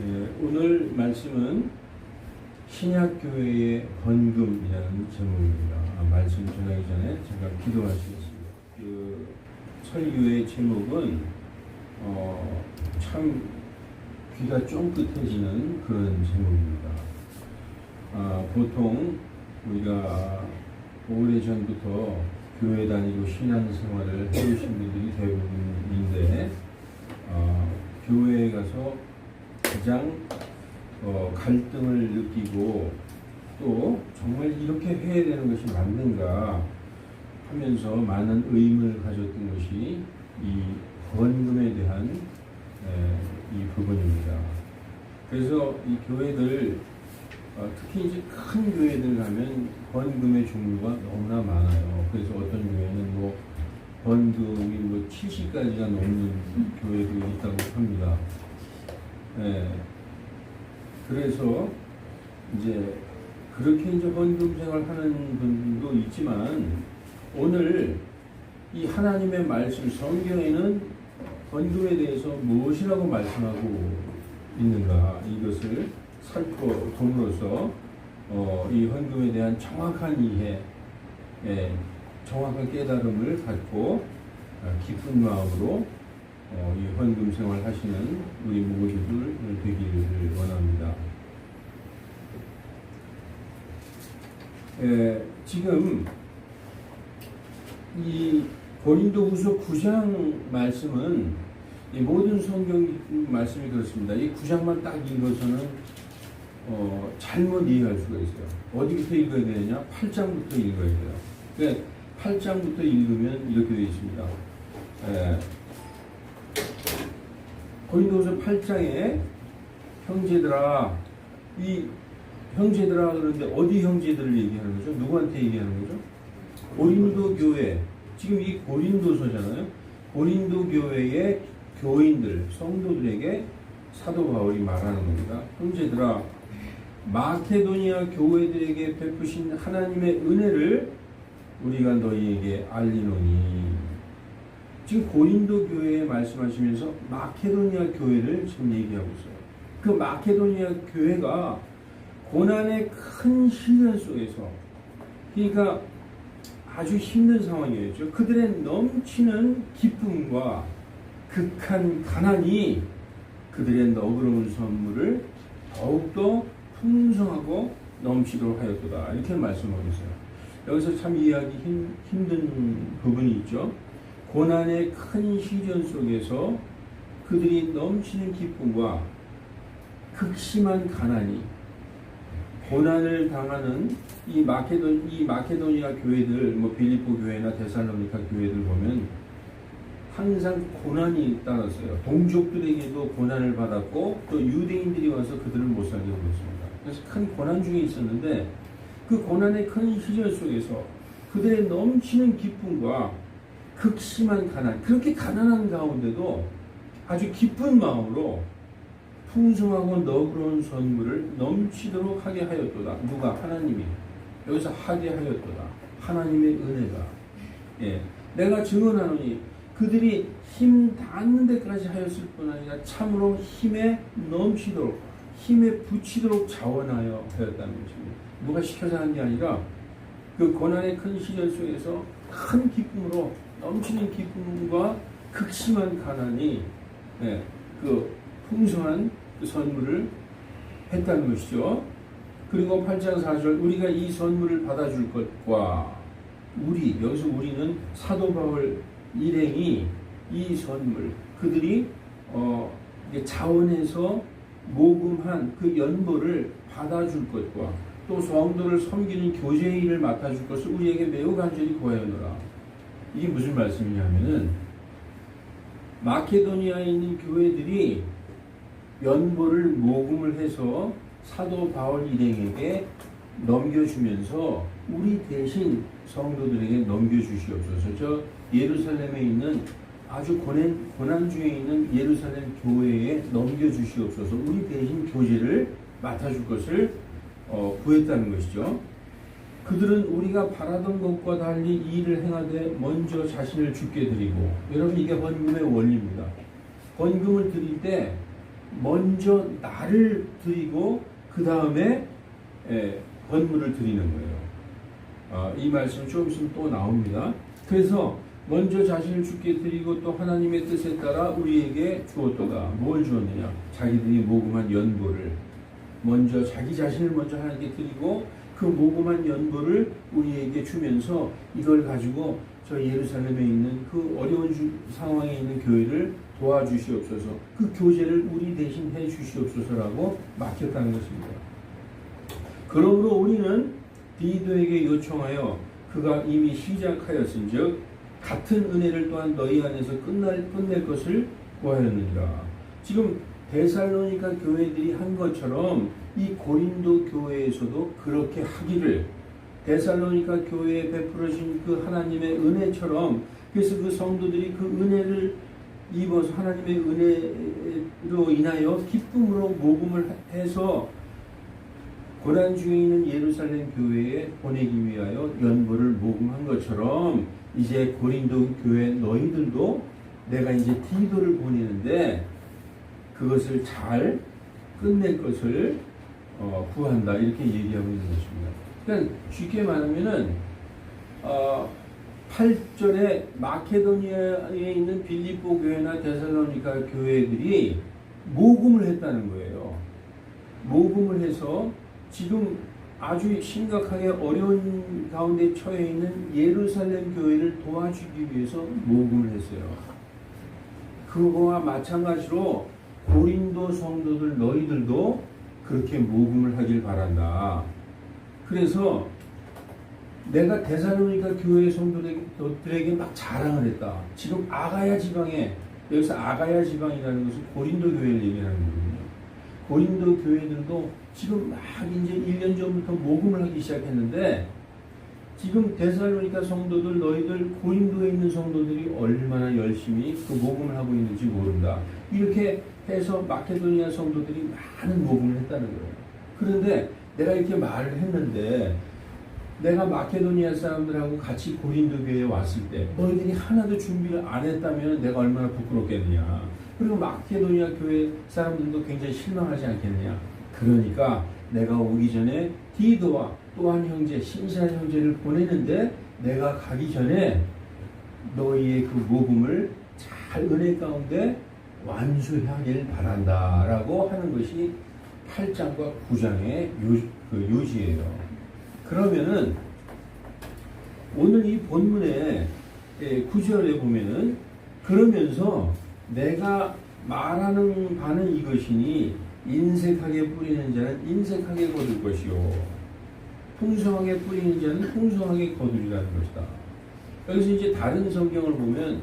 오늘 말씀은 신약교회의 헌금이라는 제목입니다. 말씀 전하기 전에 제가 기도하시겠습니다. 설교의 제목은 참 귀가 쫑긋해지는 그런 제목입니다. 보통 우리가 오래전부터 교회 다니고 신앙생활을 해오신 분들이 대부분인데 교회에 가서 가장 갈등을 느끼고 또 정말 이렇게 해야 되는 것이 맞는가 하면서 많은 의문을 가졌던 것이 이 헌금에 대한 이 부분입니다. 그래서 이 교회들 특히 이제 큰 교회들 가면 헌금의 종류가 너무나 많아요. 그래서 어떤 교회는 헌금이 70가지가 넘는 교회도 있다고 합니다. 그래서 이제 그렇게 이제 헌금 생활하는 분도 있지만 오늘 이 하나님의 말씀 성경에는 헌금에 대해서 무엇이라고 말씀하고 있는가 이것을 살펴봄으로써 이 헌금에 대한 정확한 이해, 정확한 깨달음을 갖고 기쁜 마음으로 이 헌금 생활 하시는 우리 모두들 되기를 원합니다. 지금 이 고린도후서 9장 말씀은 이 모든 성경 말씀이 그렇습니다. 이 9장만 딱 읽어서는 잘못 이해할 수가 있어요. 어디부터 읽어야 되느냐? 8장부터 읽어야 돼요. 그러니까 8장부터 읽으면 이렇게 되어 있습니다. 고린도후서 8장에 형제들아, 이 형제들아 그러는데 어디 형제들을 얘기하는 거죠? 누구한테 얘기하는 거죠? 고린도 교회. 지금 이 고린도서잖아요. 고린도 교회의 교인들, 성도들에게 사도 바울이 말하는 겁니다. 형제들아, 마케도니아 교회들에게 베푸신 하나님의 은혜를 우리가 너희에게 알리노니. 지금 고린도 교회에 말씀하시면서 마케도니아 교회를 지금 얘기하고 있어요. 그 마케도니아 교회가 고난의 큰 시련 속에서, 그러니까 아주 힘든 상황이었죠. 그들의 넘치는 기쁨과 극한 가난이 그들의 너그러운 선물을 더욱더 풍성하고 넘치도록 하였도다. 이렇게 말씀하고 있어요. 여기서 참 이해하기 힘든 부분이 있죠. 고난의 큰 시련 속에서 그들이 넘치는 기쁨과 극심한 가난이, 고난을 당하는 이 마케도니아 교회들, 빌립보 교회나 데살로니가 교회들 보면 항상 고난이 따랐어요. 동족들에게도 고난을 받았고 또 유대인들이 와서 그들을 못 살게 하였습니다. 그래서 큰 고난 중에 있었는데 그 고난의 큰 시절 속에서 그들의 넘치는 기쁨과 극심한 가난, 그렇게 가난한 가운데도 아주 기쁜 마음으로 풍성하고 너그러운 선물을 넘치도록 하게 하였도다. 누가? 하나님이. 여기서 하게 하였도다. 하나님의 은혜가. 내가 증언하노니 그들이 힘 닿는 데까지 하였을 뿐 아니라 참으로 힘에 넘치도록, 힘에 부치도록 자원하여 하였다는 것입니다. 누가 시켜서 한 게 아니라 그 고난의 큰 시절 속에서 큰 기쁨으로, 넘치는 기쁨과 극심한 가난이 그 풍성한 그 선물을 했다는 것이죠. 그리고 8장 4절, 우리가 이 선물을 받아줄 것과, 여기서 우리는 사도 바울 일행이 이 선물, 그들이 자원해서 모금한 그 연보를 받아줄 것과 또 성도를 섬기는 교제의 일을 맡아줄 것을 우리에게 매우 간절히 구하였노라. 이게 무슨 말씀이냐면은 마케도니아에 있는 교회들이 연보를 모금을 해서 사도 바울 일행에게 넘겨주면서 우리 대신 성도들에게 넘겨주시옵소서. 저 예루살렘에 있는 아주 고난 중에 있는 예루살렘 교회에 넘겨주시옵소서. 우리 대신 교제를 맡아줄 것을 구했다는 것이죠. 그들은 우리가 바라던 것과 달리 이 일을 행하되 먼저 자신을 주께 드리고, 여러분 이게 헌금의 원리입니다. 헌금을 드릴 때 먼저 나를 드리고 그 다음에 번물을 드리는 거예요. 이 말씀 좀 있으면 또 나옵니다. 그래서 먼저 자신을 주께 드리고 또 하나님의 뜻에 따라 우리에게 주었도다. 뭘 주었느냐? 자기들이 모금한 연보를 먼저 자기 자신을 먼저 하나님께 드리고 그 모금한 연보를 우리에게 주면서 이걸 가지고 저 예루살렘에 있는 그 어려운 상황에 있는 교회를 도와주시옵소서, 그 교제를 우리 대신 해 주시옵소서라고 맡겼다는 것입니다. 그러므로 우리는 디도에게 요청하여 그가 이미 시작하였은즉 같은 은혜를 또한 너희 안에서 끝낼 것을 구하였느니라. 지금 데살로니가 교회들이 한 것처럼 이 고린도 교회에서도 그렇게 하기를, 데살로니가 교회에 베풀어진 그 하나님의 은혜처럼, 그래서 그 성도들이 그 은혜를 입어서 하나님의 은혜로 인하여 기쁨으로 모금을 해서 고난 중에 있는 예루살렘 교회에 보내기 위하여 연보를 모금한 것처럼 이제 고린도 교회 너희들도 내가 이제 디도를 보내는데 그것을 잘 끝낼 것을 구한다, 이렇게 얘기하고 있는 것입니다. 그러니까 쉽게 말하면은 8절에 마케도니아에 있는 빌립보 교회나 데살로니가 교회들이 모금을 했다는 거예요. 모금을 해서 지금 아주 심각하게 어려운 가운데 처해 있는 예루살렘 교회를 도와주기 위해서 모금을 했어요. 그거와 마찬가지로 고린도 성도들 너희들도 그렇게 모금을 하길 바란다. 그래서 내가 데살로니가 교회 성도들에게 막 자랑을 했다. 지금 아가야 지방에, 여기서 아가야 지방이라는 것은 고린도 교회를 얘기하는 거거든요. 고린도 교회들도 지금 막 이제 1년 전부터 모금을 하기 시작했는데 지금 데살로니가 성도들 너희들 고린도에 있는 성도들이 얼마나 열심히 그 모금을 하고 있는지 모른다. 이렇게 해서 마케도니아 성도들이 많은 모금을 했다는 거예요. 그런데 내가 이렇게 말을 했는데 내가 마케도니아 사람들하고 같이 고린도 교회에 왔을 때 너희들이 하나도 준비를 안 했다면 내가 얼마나 부끄럽겠느냐. 그리고 마케도니아 교회 사람들도 굉장히 실망하지 않겠느냐. 그러니까 내가 오기 전에 디도와 또 한 형제, 신실한 형제를 보내는데 내가 가기 전에 너희의 그 모금을 잘 은혜 가운데 완수하길 바란다 라고 하는 것이 8장과 9장의 요지예요. 그러면은 오늘 이 본문의 9절에 보면은 그러면서 내가 말하는 바는 이것이니 인색하게 뿌리는 자는 인색하게 거둘 것이요 풍성하게 뿌리는 자는 풍성하게 거두리라는 것이다. 여기서 이제 다른 성경을 보면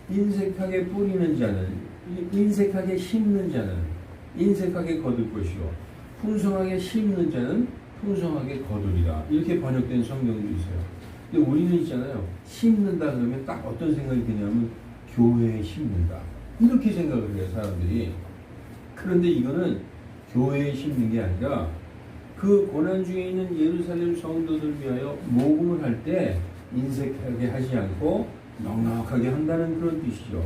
인색하게 뿌리는 자는, 인색하게 심는 자는 인색하게 거둘 것이요 풍성하게 심는 자는 풍성하게 거두리라. 이렇게 번역된 성경도 있어요. 근데 우리는 있잖아요. 심는다 그러면 딱 어떤 생각이 드냐면 교회에 심는다. 이렇게 생각을 해요, 사람들이. 그런데 이거는 교회에 심는 게 아니라 그 고난 중에 있는 예루살렘 성도들 위하여 모금을 할 때 인색하게 하지 않고 넉넉하게 한다는 그런 뜻이죠.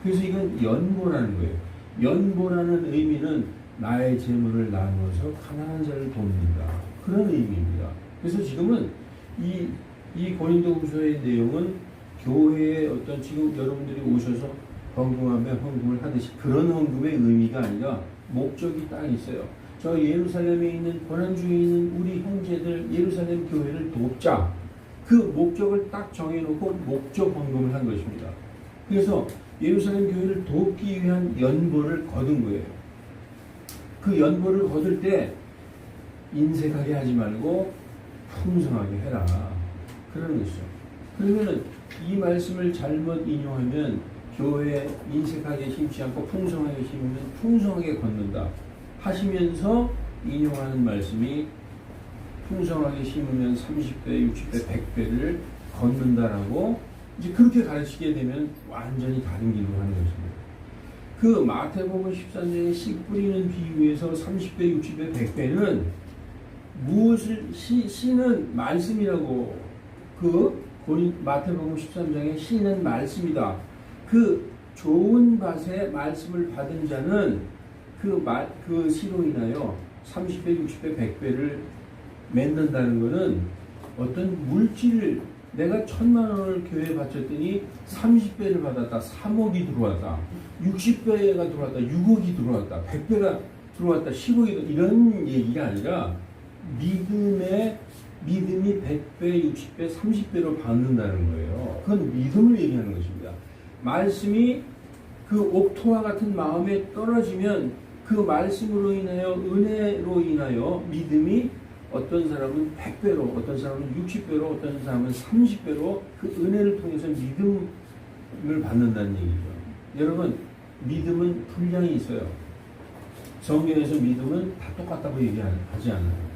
그래서 이건 연보라는 거예요. 연보라는 의미는 나의 재물을 나누어서 가난한 자를 돕는다. 그런 의미입니다. 그래서 지금은 이 고린도후서의 내용은 교회의 어떤 지금 여러분들이 오셔서 헌금하며 헌금을 하듯이 그런 헌금의 의미가 아니라 목적이 딱 있어요. 저 예루살렘에 있는 고난 중에 있는 우리 형제들 예루살렘 교회를 돕자. 그 목적을 딱 정해놓고 목적 헌금을 한 것입니다. 그래서 예루살렘 교회를 돕기 위한 연보를 거둔 거예요. 그 연보를 거둘 때 인색하게 하지 말고 풍성하게 해라. 그런 것이죠. 그러면은 이 말씀을 잘못 인용하면 교회에 인색하게 심지 않고 풍성하게 심으면 풍성하게 걷는다 하시면서 인용하는 말씀이 풍성하게 심으면 30배, 60배, 100배를 걷는다라고 이제 그렇게 가르치게 되면 완전히 다른 길로 하는 것입니다. 그 마태복음 13장에 씨 뿌리는 비유에서 30배, 60배, 100배는 무엇을 씨는 말씀이라고 그 마태복음 13장에 씨는 말씀이다. 그 좋은 밭에 말씀을 받은 자는 그 시로 인하여 30배, 60배, 100배를 맺는다는 것은 어떤 물질을 내가 1,000,000원을 교회에 바쳤더니 30배를 받았다, 3억이 들어왔다, 60배가 들어왔다, 6억이 들어왔다, 100배가 들어왔다, 10억이 이런 얘기가 아니라 믿음이 100배, 60배, 30배로 받는다는 거예요. 그건 믿음을 얘기하는 것입니다. 말씀이 그 옥토와 같은 마음에 떨어지면 그 말씀으로 인하여 은혜로 인하여 믿음이 어떤 사람은 100배로, 어떤 사람은 60배로, 어떤 사람은 30배로 그 은혜를 통해서 믿음을 받는다는 얘기죠. 여러분, 믿음은 분량이 있어요. 성경에서 믿음은 다 똑같다고 얘기하지 않아요.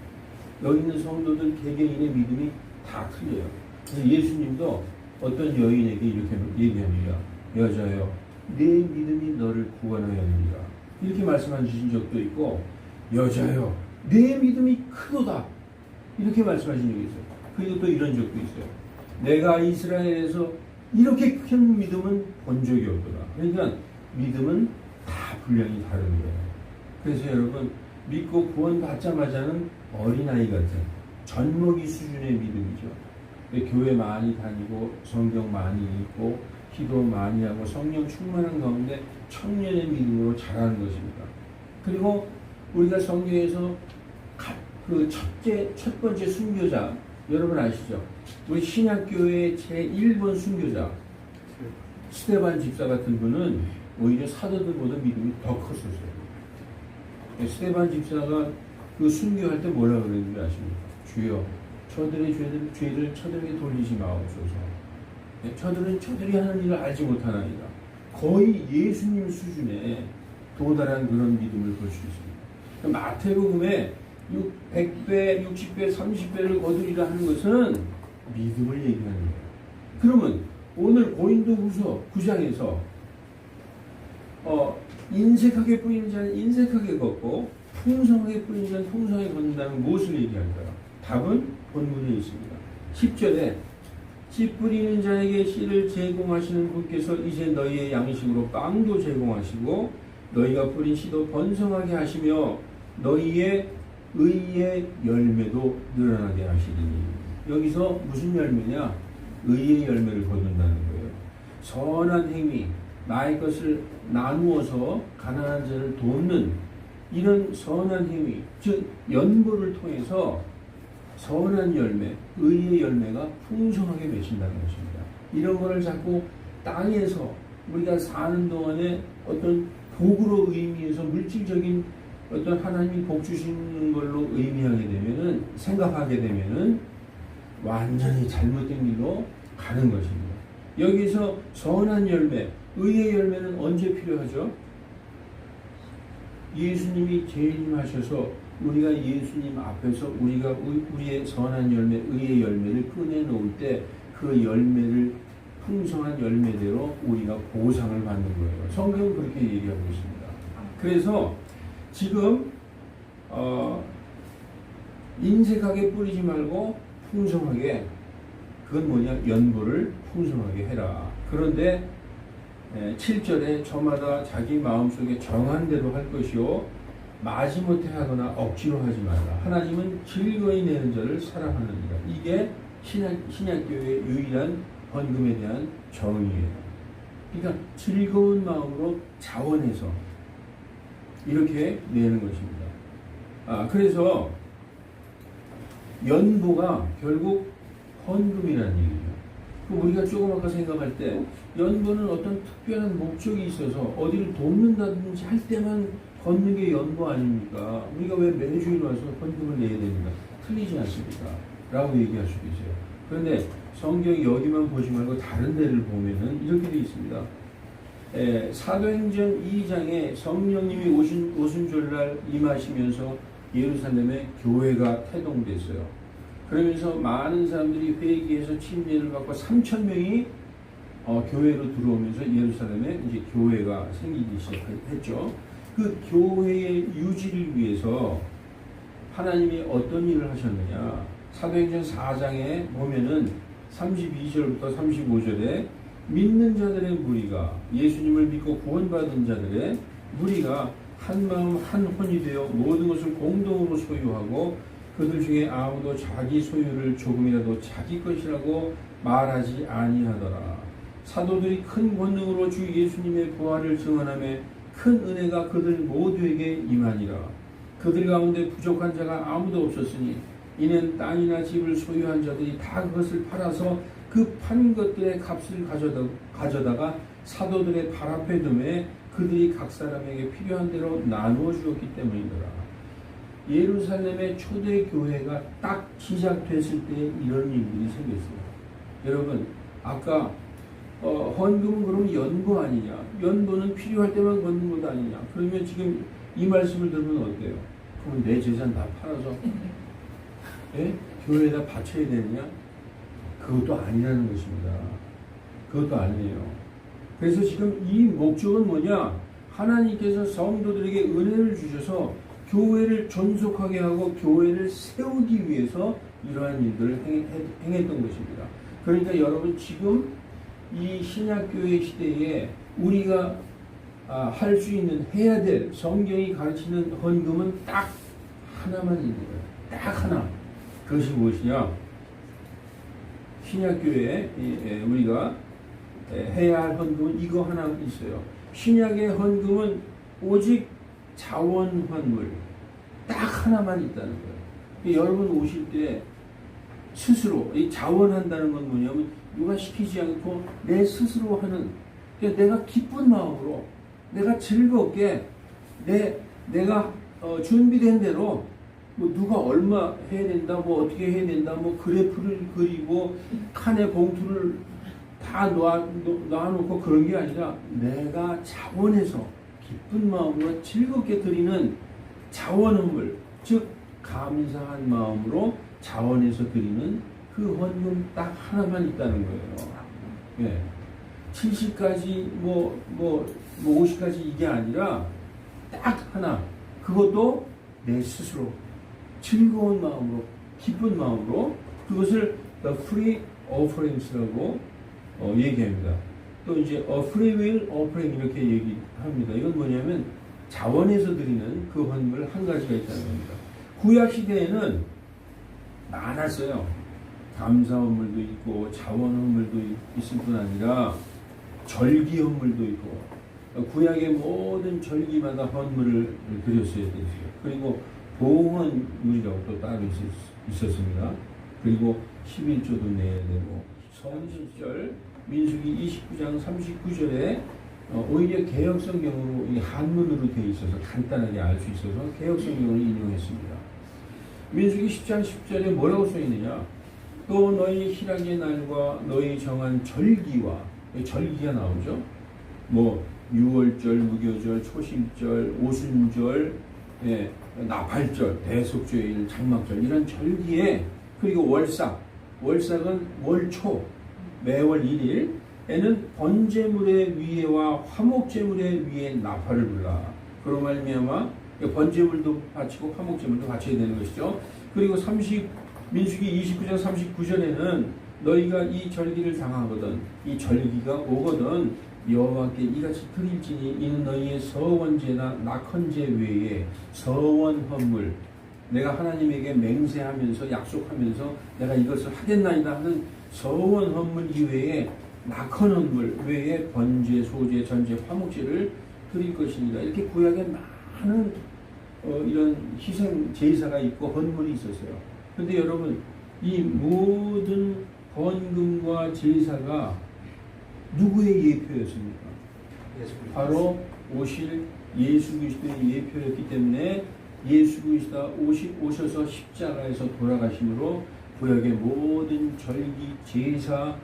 여기 있는 성도들 개개인의 믿음이 다 틀려요. 그래서 예수님도 어떤 여인에게 이렇게 얘기합니다. 여자여, 내 믿음이 너를 구원하였느니라. 이렇게 말씀하신 적도 있고, 여자여, 내 믿음이 크도다. 이렇게 말씀하신 적이 있어요. 그리고 또 이런 적도 있어요. 내가 이스라엘에서 이렇게 큰 믿음은 본 적이 없더라. 그러니까 믿음은 다 분량이 다른 거예요. 그래서 여러분, 믿고 구원받자마자는 어린아이 같은 젖먹이 수준의 믿음이죠. 교회 많이 다니고 성경 많이 읽고 기도 많이 하고 성령 충만한 가운데 청년의 믿음으로 자라는 것입니다. 그리고 우리가 성경에서 첫 번째 순교자 여러분 아시죠? 우리 신약교회의 제1번 순교자 스데반 집사 같은 분은 오히려 사도들보다 믿음이 더 컸었어요. 스데반 집사가 그 순교할 때 뭐라 그랬는지 아십니까? 주여, 저들의 죄를 저들에게 돌리지 마옵소서. 저들이 하는 일을 알지 못하나이다. 거의 예수님 수준에 도달한 그런 믿음을 볼 수 있습니다. 마태복음에 100배, 60배, 30배를 거두리라 하는 것은 믿음을 얘기하는 거예요. 그러면 오늘 고린도후서 9장에서 인색하게 뿌리는 자는 인색하게 걷고 풍성하게 뿌리는 자는 풍성하게 걷는다면 무엇을 얘기할까요? 답은 본문에 있습니다. 10절에 씨 뿌리는 자에게 씨를 제공하시는 분께서 이제 너희의 양식으로 빵도 제공하시고 너희가 뿌린 씨도 번성하게 하시며 너희의 의의 열매도 늘어나게 하시리니. 여기서 무슨 열매냐? 의의 열매를 거둔다는 거예요. 선한 행위, 나의 것을 나누어서 가난한 자를 돕는 이런 선한 행위, 즉 연보를 통해서 선한 열매, 의의 열매가 풍성하게 맺힌다는 것입니다. 이런 것을 자꾸 땅에서 우리가 사는 동안에 어떤 복으로 의미해서 물질적인 어떤 하나님이 복 주시는 걸로 의미하게 되면은, 생각하게 되면은 완전히 잘못된 길로 가는 것입니다. 여기서 선한 열매, 의의 열매는 언제 필요하죠? 예수님이 재림하셔서 우리가 예수님 앞에서 우리가 우리의 선한 열매, 의의 열매를 꺼내놓을 때 그 열매를 풍성한 열매대로 우리가 보상을 받는 거예요. 성경은 그렇게 얘기하고 있습니다. 그래서 지금 인색하게 뿌리지 말고 풍성하게, 그건 뭐냐? 연보를 풍성하게 해라. 그런데 7절에 저마다 자기 마음속에 정한 대로 할 것이요 마지못해 하거나 억지로 하지 말라. 하나님은 즐거이 내는 자를 사랑하느니라. 이게 신약교회의 유일한 헌금에 대한 정의예요. 그러니까 즐거운 마음으로 자원해서 이렇게 내는 것입니다. 그래서 연보가 결국 헌금이라는 얘기죠. 우리가 조금 아까 생각할 때 연보는 어떤 특별한 목적이 있어서 어디를 돕는다든지 할 때만 걷는 게 연보 아닙니까? 우리가 왜 매주일 와서 헌금을 내야 됩니까? 틀리지 않습니까? 라고 얘기할 수도 있어요. 그런데 성경이 여기만 보지 말고 다른 데를 보면은 이렇게 되어 있습니다. 사도행전 2장에 성령님이 오순절날 임하시면서 예루살렘에 교회가 태동됐어요. 그러면서 많은 사람들이 회개해서 침례를 받고 3,000명이 교회로 들어오면서 예루살렘에 이제 교회가 생기기 시작했죠. 그 교회의 유지를 위해서 하나님이 어떤 일을 하셨느냐? 사도행전 4장에 보면은 32절부터 35절에 믿는 자들의 무리가 예수님을 믿고 구원받은 자들의 무리가 한 마음 한 혼이 되어 모든 것을 공동으로 소유하고 그들 중에 아무도 자기 소유를 조금이라도 자기 것이라고 말하지 아니하더라. 사도들이 큰 권능으로 주 예수님의 부활을 증언하며 큰 은혜가 그들 모두에게 임하니라. 그들 가운데 부족한 자가 아무도 없었으니 이는 땅이나 집을 소유한 자들이 다 그것을 팔아서 그 판 것들의 값을 가져다가 사도들의 발 앞에 두매 그들이 각 사람에게 필요한 대로 나누어 주었기 때문이더라. 예루살렘의 초대 교회가 딱 시작됐을 때 이런 일들이 생겼어요. 여러분, 아까 헌금은 그럼 연보 아니냐? 연보는 필요할 때만 걷는 것 아니냐? 그러면 지금 이 말씀을 들으면 어때요? 그럼 내 재산 다 팔아서 교회에다 바쳐야 되느냐? 그것도 아니라는 것입니다. 그것도 아니에요. 그래서 지금 이 목적은 뭐냐? 하나님께서 성도들에게 은혜를 주셔서 교회를 존속하게 하고 교회를 세우기 위해서 이러한 일들을 행했던 것입니다. 그러니까 여러분 지금 이 신약교회 시대에 우리가 할 수 있는 해야 될 성경이 가르치는 헌금은 딱 하나만 있는 거예요. 딱 하나. 그것이 무엇이냐? 신약교회에 우리가 해야 할 헌금은 이거 하나 있어요. 신약의 헌금은 오직 자원환물 딱 하나만 있다는 거예요. 여러분 오실 때 스스로 이 자원한다는 건 뭐냐면 누가 시키지 않고 내 스스로 하는, 그러니까 내가 기쁜 마음으로 내가 즐겁게 내가 준비된 대로 뭐 누가 얼마 해야 된다, 뭐 어떻게 해야 된다, 뭐 그래프를 그리고 칸에 봉투를 다 놔놓고 그런 게 아니라 내가 자원해서 기쁜 마음으로 즐겁게 드리는 자원헌물, 즉 감사한 마음으로 자원해서 드리는 그 헌금 딱 하나만 있다는 거예요. 예. 70까지 뭐 50까지 이게 아니라 딱 하나. 그것도 내 스스로 즐거운 마음으로 기쁜 마음으로 그것을 the free offerings라고 얘기합니다. 또 이제 a free will offering 이렇게 얘기합니다. 이건 뭐냐면 자원해서 드리는 그 헌물 한 가지가 있다는 겁니다. 구약 시대에는 많았어요. 감사 헌물도 있고 자원 헌물도 있을 뿐 아니라 절기 헌물도 있고 구약의 모든 절기마다 헌물을 드렸어야 됐어요. 그리고 보험헌물이라고 또 따로 있었습니다. 그리고 11조도 내야 되고 성신절 민수기 29장 39절에 오히려 개역성경으로 한문으로 되어 있어서 간단하게 알 수 있어서 개역성경을 인용했습니다. 민수기 10장 10절에 뭐라고 써있느냐? 또 너희 희락의 날과 너희 정한 절기와 절기가 나오죠. 뭐 6월절, 무교절, 초심절, 오순절, 나팔절, 대속죄일, 장막절 이런 절기에 그리고 월삭은 월초 매월 1일에는 번제물의 위에와 화목제물의 위에 나팔을 불라. 그로 말미암아 번제물도 바치고 화목제물도 바쳐야 되는 것이죠. 그리고 민수기 29장 39절에는 너희가 이 절기를 당하거든 이 절기가 오거든 여호와께 이같이 드릴지니 이는 너희의 서원제나 낙헌제 외에 서원 헌물 내가 하나님에게 맹세하면서 약속하면서 내가 이것을 하겠나이다 하는 서원 헌물 이외에 낙헌 헌물 외에 번제, 소제, 전제, 화목제를 드릴 것입니다. 이렇게 구약에 많은 이런 희생 제사가 있고 헌물이 있었어요. 그런데 여러분 이 모든 헌금과 제사가 누구의 예표였습니까? 바로 오실 예수 그리스도의 예표였기 때문에 예수 그리스도가 오셔서 십자가에서 돌아가심으로 구약의 모든 절기, 제사,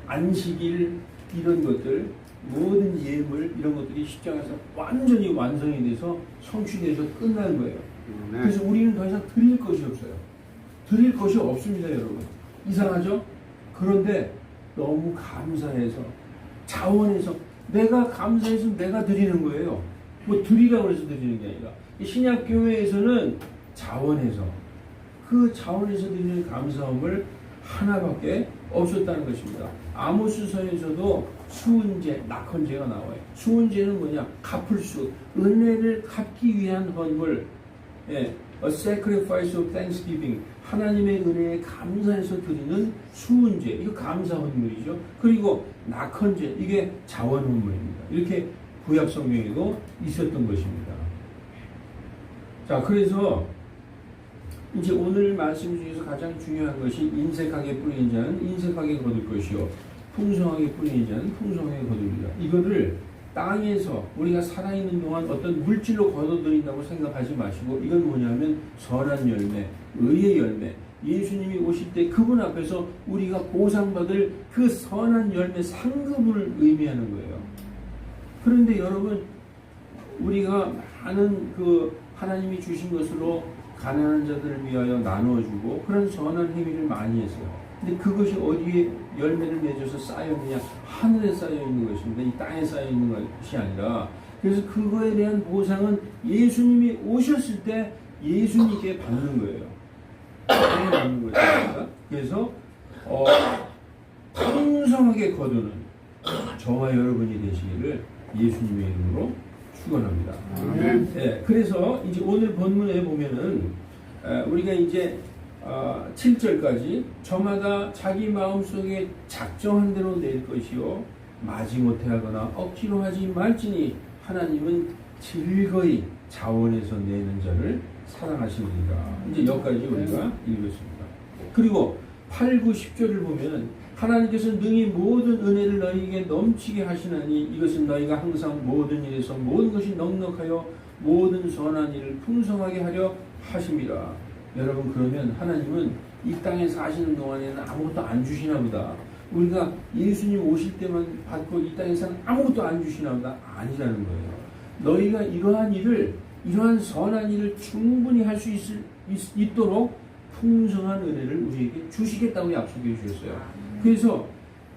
안식일 이런 것들 모든 예물 이런 것들이 십자가에서 완전히 완성이 돼서 성취돼서 끝난 거예요. 그래서 우리는 더 이상 드릴 것이 없어요. 드릴 것이 없습니다, 여러분. 이상하죠? 그런데 너무 감사해서 자원해서 내가 감사해서 내가 드리는 거예요. 뭐 드리라고 해서 드리는 게 아니라 이 신약교회에서는 자원해서 그 자원해서 드리는 감사함을 하나밖에 없었다는 것입니다. 아모스서에서도 수은제, 낙헌제가 나와요. 수은제는 뭐냐? 갚을 수, 은혜를 갚기 위한 헌물, 예, a sacrifice of thanksgiving, 하나님의 은혜에 감사해서 드리는 수은제, 이거 감사 헌물이죠. 그리고 낙헌제, 이게 자원 헌물입니다. 이렇게 구약 성경에도 있었던 것입니다. 자, 그래서 이제 오늘 말씀 중에서 가장 중요한 것이 인색하게 뿌리는 자는 인색하게 거둘 것이요 풍성하게 뿌리는 자는 풍성하게 거두리라. 이거를 땅에서 우리가 살아있는 동안 어떤 물질로 거둬들인다고 생각하지 마시고, 이건 뭐냐면 선한 열매, 의의 열매, 예수님이 오실 때 그분 앞에서 우리가 보상받을 그 선한 열매 상급을 의미하는 거예요. 그런데 여러분, 우리가 많은 그 하나님이 주신 것으로 가난한 자들을 위하여 나누어주고 그런 선한 행위를 많이 했어요. 근데 그것이 어디에 열매를 맺어서 쌓였느냐? 하늘에 쌓여 있는 것입니다. 이 땅에 쌓여 있는 것이 아니라. 그래서 그거에 대한 보상은 예수님이 오셨을 때 예수님께 받는 거예요. 받는 것입니다. 그래서 풍성하게 거두는 저와 여러분이 되시기를 예수님의 이름으로 축원합니다. 네, 그래서 이제 오늘 본문에 보면은 우리가 이제 7절까지 저마다 자기 마음속에 작정한 대로 낼 것이요 마지못해 하거나 억지로 하지 말지니 하나님은 즐거이 자원해서 내는 자를 사랑하시느니라. 이제 여기까지 우리가 읽었습니다. 그리고 8, 9, 10절을 보면 하나님께서 능히 모든 은혜를 너희에게 넘치게 하시나니 이것은 너희가 항상 모든 일에서 모든 것이 넉넉하여 모든 선한 일을 풍성하게 하려 하심이라. 여러분, 그러면 하나님은 이 땅에 사시는 동안에는 아무것도 안 주시나 보다, 우리가 예수님 오실 때만 받고 이 땅에서는 아무것도 안 주시나 보다, 아니라는 거예요. 너희가 이러한 일을, 이러한 선한 일을 충분히 할 수 있도록 풍성한 은혜를 우리에게 주시겠다고 약속해 주셨어요. 그래서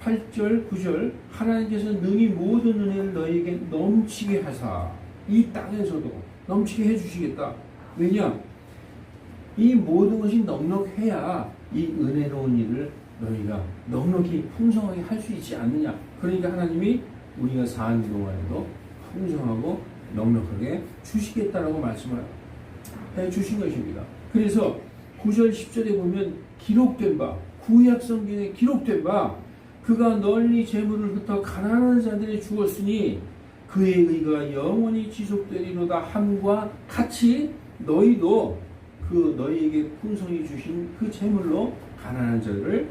8절, 9절 하나님께서 능히 모든 은혜를 너희에게 넘치게 하사, 이 땅에서도 넘치게 해주시겠다. 왜냐? 이 모든 것이 넉넉해야 이 은혜로운 일을 너희가 넉넉히 풍성하게 할 수 있지 않느냐. 그러니까 하나님이 우리가 사는 동안에도 풍성하고 넉넉하게 주시겠다라고 말씀을 해 주신 것입니다. 그래서 9절 10절에 보면 기록된 바, 구약 성경에 기록된 바, 그가 널리 재물을 흩어 가난한 자들에 주었으니 그의 의가 영원히 지속되리로다 함과 같이 너희도 그 너희에게 풍성히 주신 그 재물로 가난한 자를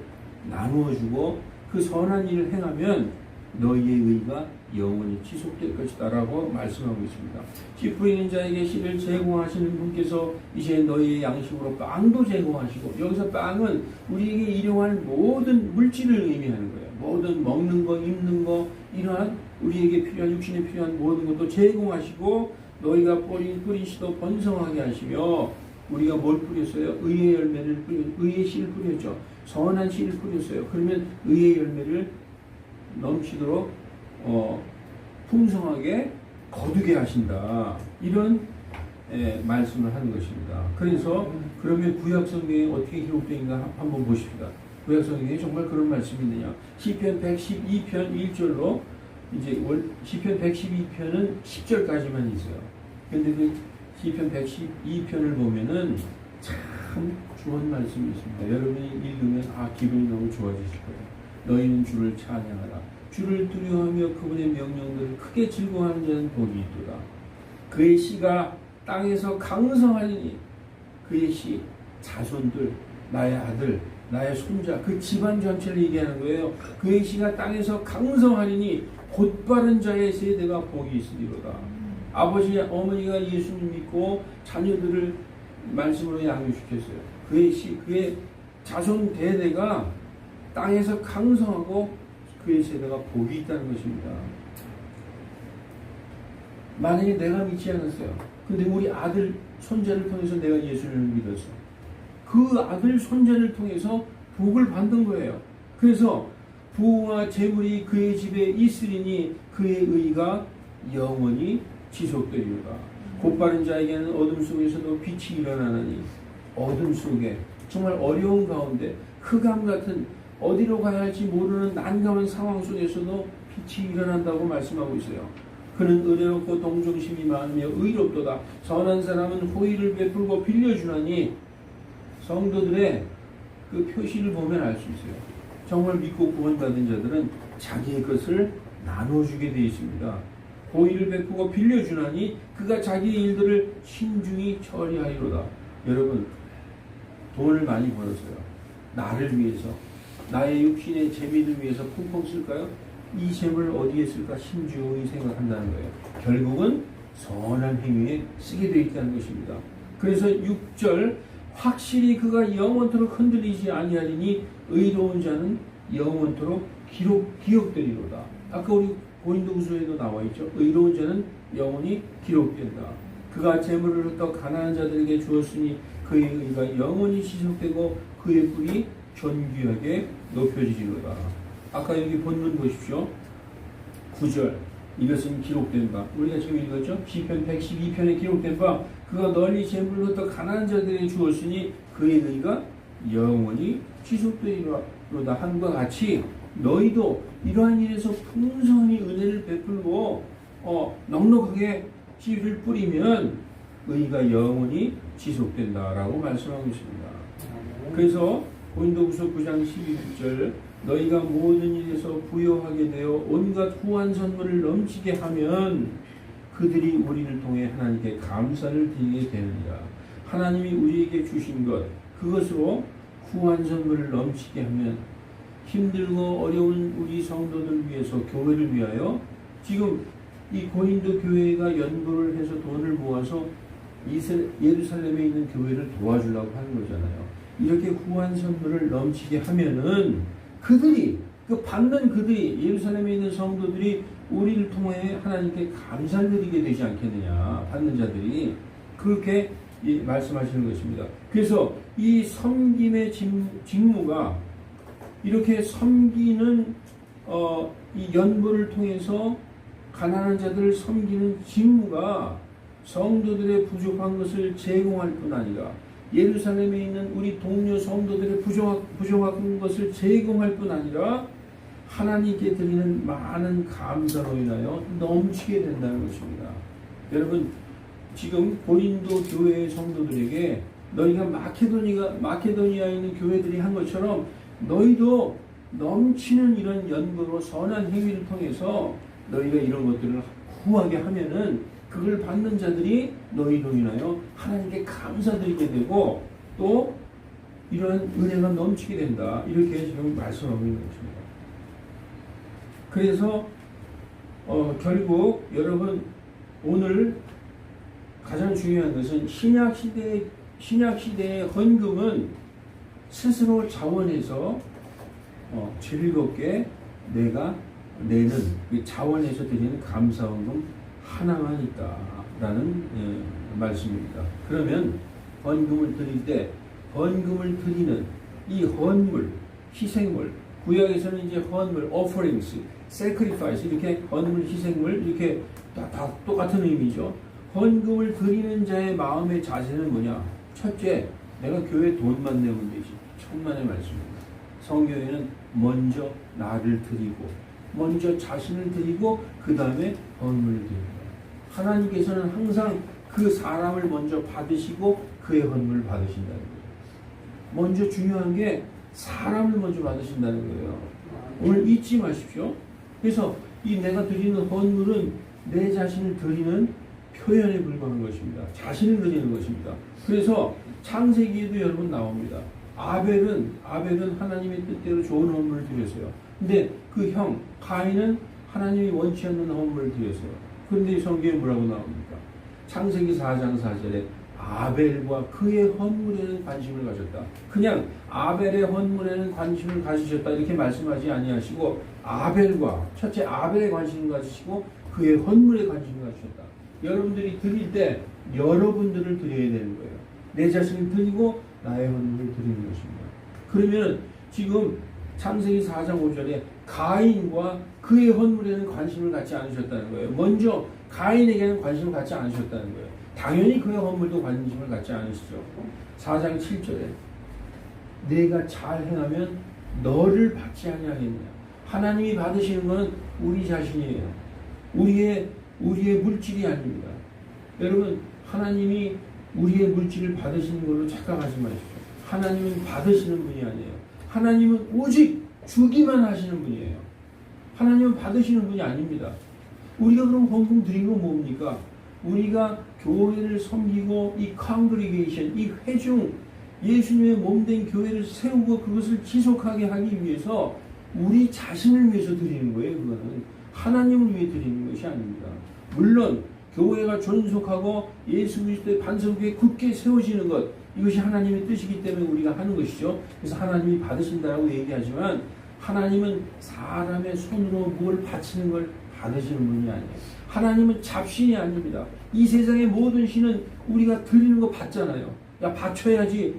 나누어주고 그 선한 일을 행하면 너희의 의가 영원히 지속될 것이다 라고 말씀하고 있습니다. 씨 뿌리는 자에게 씨를 제공하시는 분께서 이제 너희의 양식으로 빵도 제공하시고, 여기서 빵은 우리에게 일용할 모든 물질을 의미하는 거예요. 모든 먹는 거, 입는 거, 이러한 우리에게 필요한, 육신에 필요한 모든 것도 제공하시고, 너희가 뿌린 씨도 번성하게 하시며, 우리가 뭘 뿌렸어요? 의의 열매를 의의 씨를 뿌렸죠. 선한 씨를 뿌렸어요. 그러면 의의 열매를 넘치도록 풍성하게 거두게 하신다. 이런 말씀을 하는 것입니다. 그래서 그러면 구약 성경에 어떻게 기록되는가 한번 보십시다. 구약 성경에 정말 그런 말씀이 있느냐? 시편 112편 1절로 이제 시편 112편은 10절까지만 있어요. 근데 그 시편 112편을 보면은 참 좋은 말씀이 있습니다. 여러분이 읽으면 기분이 너무 좋아지실 거예요. 너희는 주를 찬양하라. 주를 두려워하며 그분의 명령들을 크게 즐거워하는 자는 복이 있도다. 그의 씨가 땅에서 강성하리니, 그의 씨, 자손들, 나의 아들, 나의 손자, 그 집안 전체를 얘기하는 거예요. 그의 씨가 땅에서 강성하리니 곧바른 자의 세대가 복이 있으리로다. 아버지, 어머니가 예수님 믿고 자녀들을 말씀으로 양육시켰어요. 그의 씨, 그의 자손 대대가 땅에서 강성하고 그의 세대가 복이 있다는 것입니다. 만약에 내가 믿지 않았어요. 근데 우리 아들, 손자를 통해서 내가 예수를 믿었어. 그 아들, 손자를 통해서 복을 받는 거예요. 그래서 부와 재물이 그의 집에 있으리니 그의 의가 영원히 지속되리로다. 곧바른 자에게는 어둠 속에서도 빛이 일어나나니, 어둠 속에 정말 어려운 가운데 흑암 같은 어디로 가야 할지 모르는 난감한 상황 속에서도 빛이 일어난다고 말씀하고 있어요. 그는 은혜롭고 동정심이 많으며 의롭도다. 선한 사람은 호의를 베풀고 빌려주나니 성도들의 그 표시를 보면 알 수 있어요. 정말 믿고 구원받은 자들은 자기의 것을 나눠주게 되어 있습니다. 호의를 베푸고 빌려주나니 그가 자기의 일들을 신중히 처리하리로다. 여러분, 돈을 많이 벌었어요. 나를 위해서, 나의 육신의 재미를 위해서 펑펑 쓸까요? 이 재물을 어디에 쓸까 신중히 생각한다는 거예요. 결국은 선한 행위에 쓰게 되어 있다는 것입니다. 그래서 6절, 확실히 그가 영원토록 흔들리지 아니하리니 의로운 자는 영원토록 기억되리로다. 아까 우리 고린도후서에도 나와 있죠. 의로운 자는 영원히 기록된다. 그가 재물을 흩어 가난한 자들에게 주었으니 그의 의가 영원히 지속되고 그의 뿔이 존귀하게 높여지리로다. 아까 여기 본문 보십시오. 9절, 이것은 기록된 바, 우리가 지금 읽었죠? 시편 112편에 기록된 바, 그가 널리 재물을 흩어 가난한 자들에게 주었으니 그의 의가 영원히 지속되리로다 한과 같이 너희도 이러한 일에서 풍성히 은혜를 베풀고 넉넉하게 씨를 뿌리면 의가 영원히 지속된다라고 말씀하고 있습니다. 그래서 고린도후서 9장 12절, 너희가 모든 일에서 부요하게 되어 온갖 후한 선물을 넘치게 하면 그들이 우리를 통해 하나님께 감사를 드리게 되느니라. 하나님이 우리에게 주신 것, 그것으로 후한 선물을 넘치게 하면 힘들고 어려운 우리 성도들 위해서, 교회를 위하여 지금 이 고린도 교회가 연구를 해서 돈을 모아서 예루살렘에 있는 교회를 도와주려고 하는 거잖아요. 이렇게 후한 선물을 넘치게 하면은 그들이, 그 받는 그들이, 예루살렘에 있는 성도들이 우리를 통해 하나님께 감사를 드리게 되지 않겠느냐. 받는 자들이 그렇게 말씀하시는 것입니다. 그래서 이 섬김의 직무가 이렇게 섬기는 이 연보를 통해서 가난한 자들을 섬기는 직무가 성도들의 부족한 것을 제공할 뿐 아니라 예루살렘에 있는 우리 동료 성도들의 부족한 것을 제공할 뿐 아니라 하나님께 드리는 많은 감사로 인하여 넘치게 된다는 것입니다. 여러분, 지금 고린도 교회의 성도들에게 너희가 마케도니아에 있는 교회들이 한 것처럼 너희도 넘치는 이런 연구로 선한 행위를 통해서 너희가 이런 것들을 후하게 하면은 그걸 받는 자들이 너희로 인하여 하나님께 감사드리게 되고 또 이러한 은혜가 넘치게 된다. 이렇게 지금 말씀하고 있는 것입니다. 그래서 결국 여러분 오늘 가장 중요한 것은 신약시대의 헌금은 스스로 자원해서 즐겁게 내가 내는 그 자원해서 드리는 감사헌금 하나만 있다라는 말씀입니다. 그러면 헌금을 드릴 때 헌금을 드리는 이 헌물, 희생물, 구약에서는 이제 헌물, offerings, sacrifice 이렇게 헌물, 희생물 이렇게 다 똑같은 의미죠. 헌금을 드리는 자의 마음의 자세는 뭐냐? 첫째, 내가 교회 돈만 내면 되지. 천만의 말씀입니다. 성경에는 먼저 나를 드리고 먼저 자신을 드리고 그 다음에 헌물을 드립니다. 하나님께서는 항상 그 사람을 먼저 받으시고 그의 헌물을 받으신다는 거예요. 먼저 중요한 게 사람을 먼저 받으신다는 거예요. 오늘 잊지 마십시오. 그래서 이 내가 드리는 헌물은 내 자신을 드리는 표현에 불과한 것입니다. 자신을 드리는 것입니다. 그래서 창세기에도 여러분 나옵니다. 아벨은 하나님의 뜻대로 좋은 헌물을 드렸어요. 근데 그 형 가인은 하나님이 원치 않는 헌물을 드렸어요. 그런데 성경에 뭐라고 나옵니까? 창세기 4장 4절에 아벨과 그의 헌물에는 관심을 가졌다. 그냥 아벨의 헌물에는 관심을 가지셨다 이렇게 말씀하지 아니하시고 첫째 아벨에 관심을 가지시고 그의 헌물에 관심을 가지셨다. 여러분들이 드릴 때 여러분들을 드려야 되는 거예요. 내 자신을 드리고 나의 헌물을 드리는 것입니다. 그러면 지금 창세기 4장 5절에 가인과 그의 헌물에는 관심을 갖지 않으셨다는 거예요. 먼저 가인에게는 관심을 갖지 않으셨다는 거예요. 당연히 그의 헌물도 관심을 갖지 않으시죠. 4장 7절에 내가 잘 행하면 너를 받지 아니하겠느냐. 하나님이 받으시는 것은 우리 자신이에요. 우리의 물질이 아닙니다. 여러분, 하나님이 우리의 물질을 받으시는 걸로 착각하지 마십시오. 하나님은 받으시는 분이 아니에요. 하나님은 오직 주기만 하시는 분이에요. 하나님은 받으시는 분이 아닙니다. 우리가 그럼 헌금 드린 건 뭡니까? 우리가 교회를 섬기고 이 컨그리게이션, 이 회중, 예수님의 몸된 교회를 세우고 그것을 지속하게 하기 위해서 우리 자신을 위해서 드리는 거예요. 그거는 하나님을 위해 드리는 것이 아닙니다. 물론 교회가 존속하고 예수 그리스도의 반석에 굳게 세워지는 것, 이것이 하나님의 뜻이기 때문에 우리가 하는 것이죠. 그래서 하나님이 받으신다고 얘기하지만 하나님은 사람의 손으로 뭘 바치는 걸 받으시는 분이 아니에요. 하나님은 잡신이 아닙니다. 이 세상의 모든 신은 우리가 드리는 거 받잖아요. 야, 바쳐야지.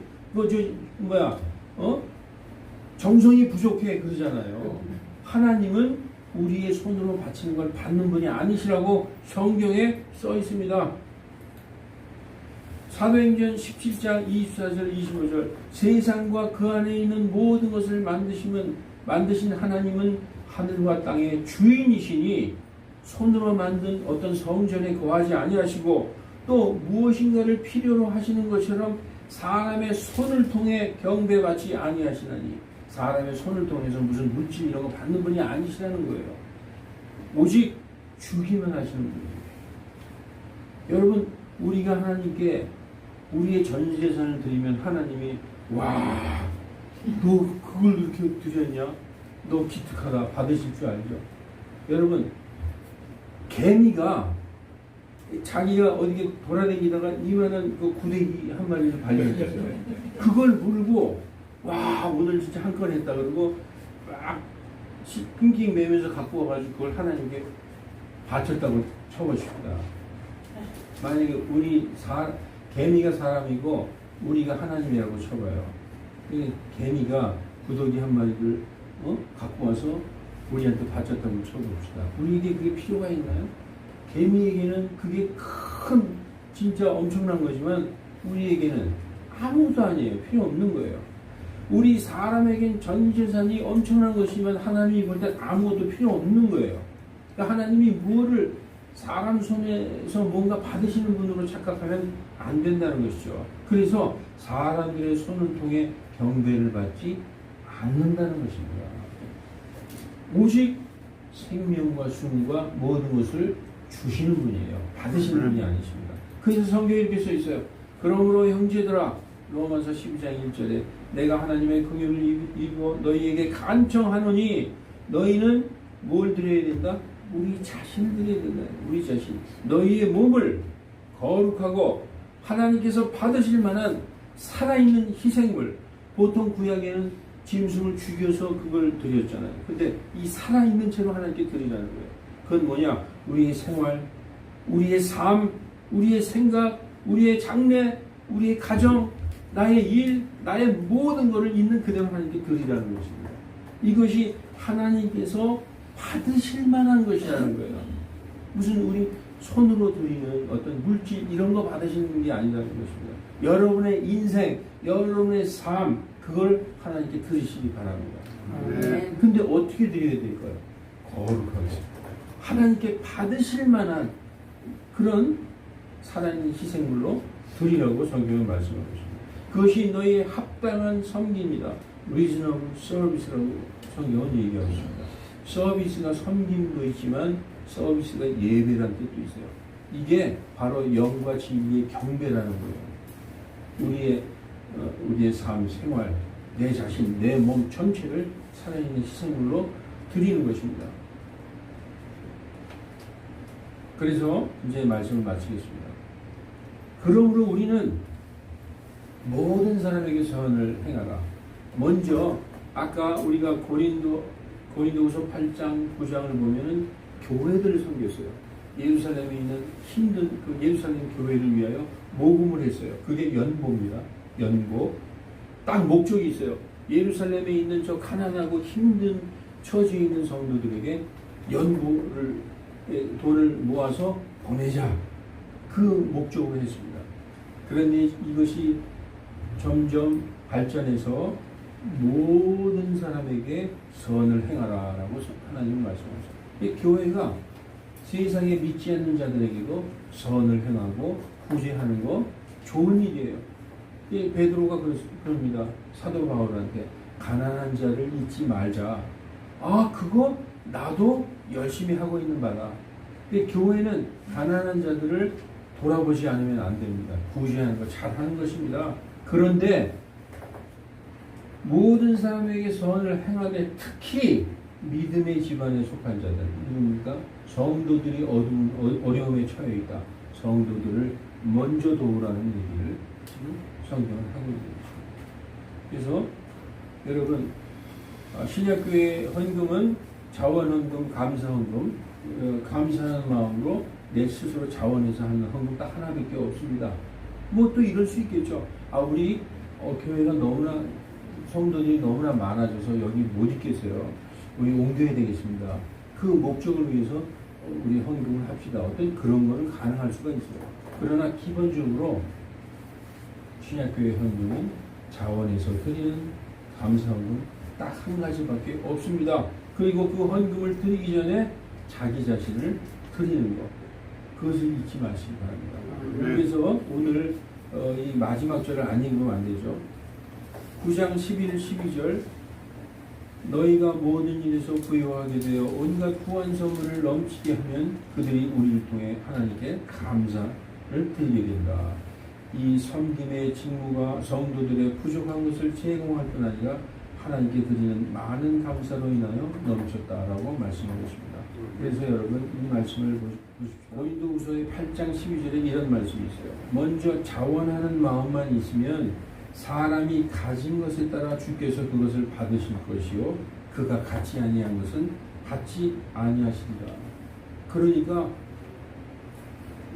정성이 부족해 그러잖아요. 하나님은 우리의 손으로 바치는 걸 받는 분이 아니시라고 성경에 써 있습니다. 사도행전 17장 24절 25절 세상과 그 안에 있는 모든 것을 만드신 하나님은 하늘과 땅의 주인이시니 손으로 만든 어떤 성전에 거하지 아니하시고 또 무엇인가를 필요로 하시는 것처럼 사람의 손을 통해 경배받지 아니하시나니 사람의 손을 통해서 무슨 물질 이런 거 받는 분이 아니시라는 거예요. 오직 주기만 하시는 분이에요. 여러분, 우리가 하나님께 우리의 전 재산을 드리면 하나님이 와, 너 그걸 이렇게 드렸냐? 너 기특하다. 받으실 줄 알죠? 여러분, 개미가 자기가 어디 돌아다니다가 이만한 그 구데기 한 마리를 발견했어요. 그걸 물고 와, 오늘 진짜 한 건 했다 그러고 막 낑낑 매면서 갖고 와가지고 그걸 하나님께 바쳤다고 쳐보십시다. 만약에 개미가 사람이고 우리가 하나님이라고 쳐봐요. 개미가 구더기 한 마리를 갖고 와서 우리한테 바쳤다고 쳐봅시다. 우리에게 그게 필요가 있나요? 개미에게는 그게 큰 진짜 엄청난 거지만 우리에게는 아무것도 아니에요. 필요 없는 거예요. 우리 사람에겐 전 재산이 엄청난 것이지만 하나님이 볼 때 아무것도 필요 없는 거예요. 그러니까 하나님이 무엇을 사람 손에서 뭔가 받으시는 분으로 착각하면 안 된다는 것이죠. 그래서 사람들의 손을 통해 경배를 받지 않는다는 것입니다. 오직 생명과 숨과 모든 것을 주시는 분이에요. 받으시는 분이 아니십니다. 그래서 성경에 이렇게 써 있어요. 그러므로 형제들아, 로마서 12장 1절에 내가 하나님의 긍휼을 입어 너희에게 간청하노니 너희는 뭘 드려야 된다? 우리 자신을 드려야 된다. 우리 자신. 너희의 몸을 거룩하고 하나님께서 받으실 만한 살아있는 희생물. 보통 구약에는 짐승을 죽여서 그걸 드렸잖아요. 근데 이 살아있는 채로 하나님께 드리라는 거예요. 그건 뭐냐? 우리의 생활, 우리의 삶, 우리의 생각, 우리의 장래, 우리의 가정, 나의 일, 나의 모든 것을 있는 그대로 하나님께 드리라는 것입니다. 이것이 하나님께서 받으실 만한 것이라는 거예요. 무슨 우리 손으로 드리는 어떤 물질 이런 거 받으시는 게 아니라는 것입니다. 여러분의 인생, 여러분의 삶, 그걸 하나님께 드리시기 바랍니다. 근데 어떻게 드려야 될까요? 거룩하게. 하나님께 받으실 만한 그런 살아있는 희생물로 드리라고 성경은 말씀하고 있습니다. 그것이 너희의 합당한 섬기입니다. reasonable service라고 성경은 얘기하고 있습니다. 서비스가 섬김도 있지만 서비스가 예배라는 뜻도 있어요. 이게 바로 영과 진리의 경배라는 거예요. 우리의 삶, 생활, 내 자신, 내 몸 전체를 살아있는 희생물로 드리는 것입니다. 그래서 이제 말씀을 마치겠습니다. 그러므로 우리는 모든 사람에게 선을 행하라. 먼저 아까 우리가 고린도후서 8장 9장을 보면은 교회들을 섬겼어요. 예루살렘에 있는 힘든 그 예루살렘 교회를 위하여 모금을 했어요. 그게 연보입니다. 연보. 딱 목적이 있어요. 예루살렘에 있는 저 가난하고 힘든 처지에 있는 성도들에게 돈을 모아서 보내자. 그 목적으로 했습니다. 그런데 이것이 점점 발전해서 모든 사람에게 선을 행하라라고 하나님은 말씀하셨어요. 이 교회가 세상에 믿지 않는 자들에게도 선을 행하고 구제하는 거 좋은 일이에요. 이 베드로가 그럽니다. 사도 바울한테 가난한 자를 잊지 말자. 아, 그거 나도 열심히 하고 있는 바다. 교회는 가난한 자들을 돌아보지 않으면 안 됩니다. 구제하는 거 잘하는 것입니다. 그런데 모든 사람에게 선을 행하되 특히 믿음의 집안에 속한 자들, 누굽니까? 성도들이 어려움에 처해 있다. 성도들을 먼저 도우라는 얘기를 지금 성경은 하고 있는 것입니다. 그래서 여러분, 신약교회 헌금은 자원헌금, 감사헌금, 감사하는 마음으로 내 스스로 자원해서 하는 헌금 딱 하나밖에 없습니다. 뭐 또 이럴 수 있겠죠. 우리 교회가 너무나 성도들이 너무나 많아져서 여기 못 있겠어요. 우리 옮겨야 되겠습니다. 그 목적을 위해서 우리 헌금을 합시다. 어떤 그런 거는 가능할 수가 있어요. 그러나 기본적으로 신약교회 헌금은 자원해서 드리는 감사헌금 딱 한 가지밖에 없습니다. 그리고 그 헌금을 드리기 전에 자기 자신을 드리는 것, 그것을 잊지 마시기 바랍니다. 그래서 오늘 이 마지막 절을 안 읽으면 안 되죠. 9장 11, 12절 너희가 모든 일에서 부유하게 되어 온갖 구원 선물을 넘치게 하면 그들이 우리를 통해 하나님께 감사를 드리게 된다. 이 섬김의 직무가 성도들의 부족한 것을 제공할 뿐 아니라 하나님께 드리는 많은 감사로 인하여 넘쳤다라고 말씀하고 있습니다. 그래서 여러분 이 말씀을 보십시오. 고린도후서의 8장 12절에 이런 말씀이 있어요. 먼저 자원하는 마음만 있으면 사람이 가진 것에 따라 주께서 그것을 받으실 것이요 그가 갖지 아니한 것은 받지 아니하신다. 그러니까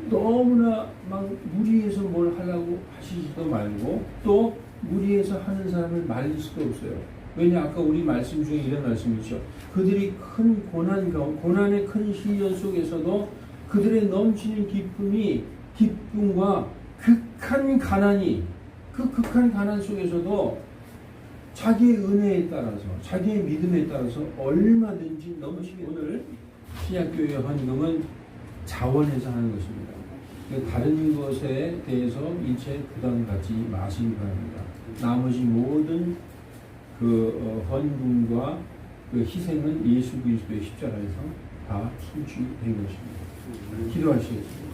너무나 막 무리해서 뭘 하려고 하시지도 말고 또 무리해서 하는 사람을 말릴 수도 없어요. 왜냐 아까 우리 말씀 중에 이런 말씀이 있죠. 그들이 큰 고난의 큰 시련 속에서도 그들의 넘치는 기쁨과 극한 가난이 그 극한 가난 속에서도 자기의 은혜에 따라서 자기의 믿음에 따라서 얼마든지 넘치게. 오늘 신약교회 헌금은 자원해서 하는 것입니다. 다른 것에 대해서 일체 부담 갖지 마시기 바랍니다. 나머지 모든 그 헌금과 그 희생은 예수 그리스도의 십자가에서 다 성취된 것입니다. 기도하시겠습니다.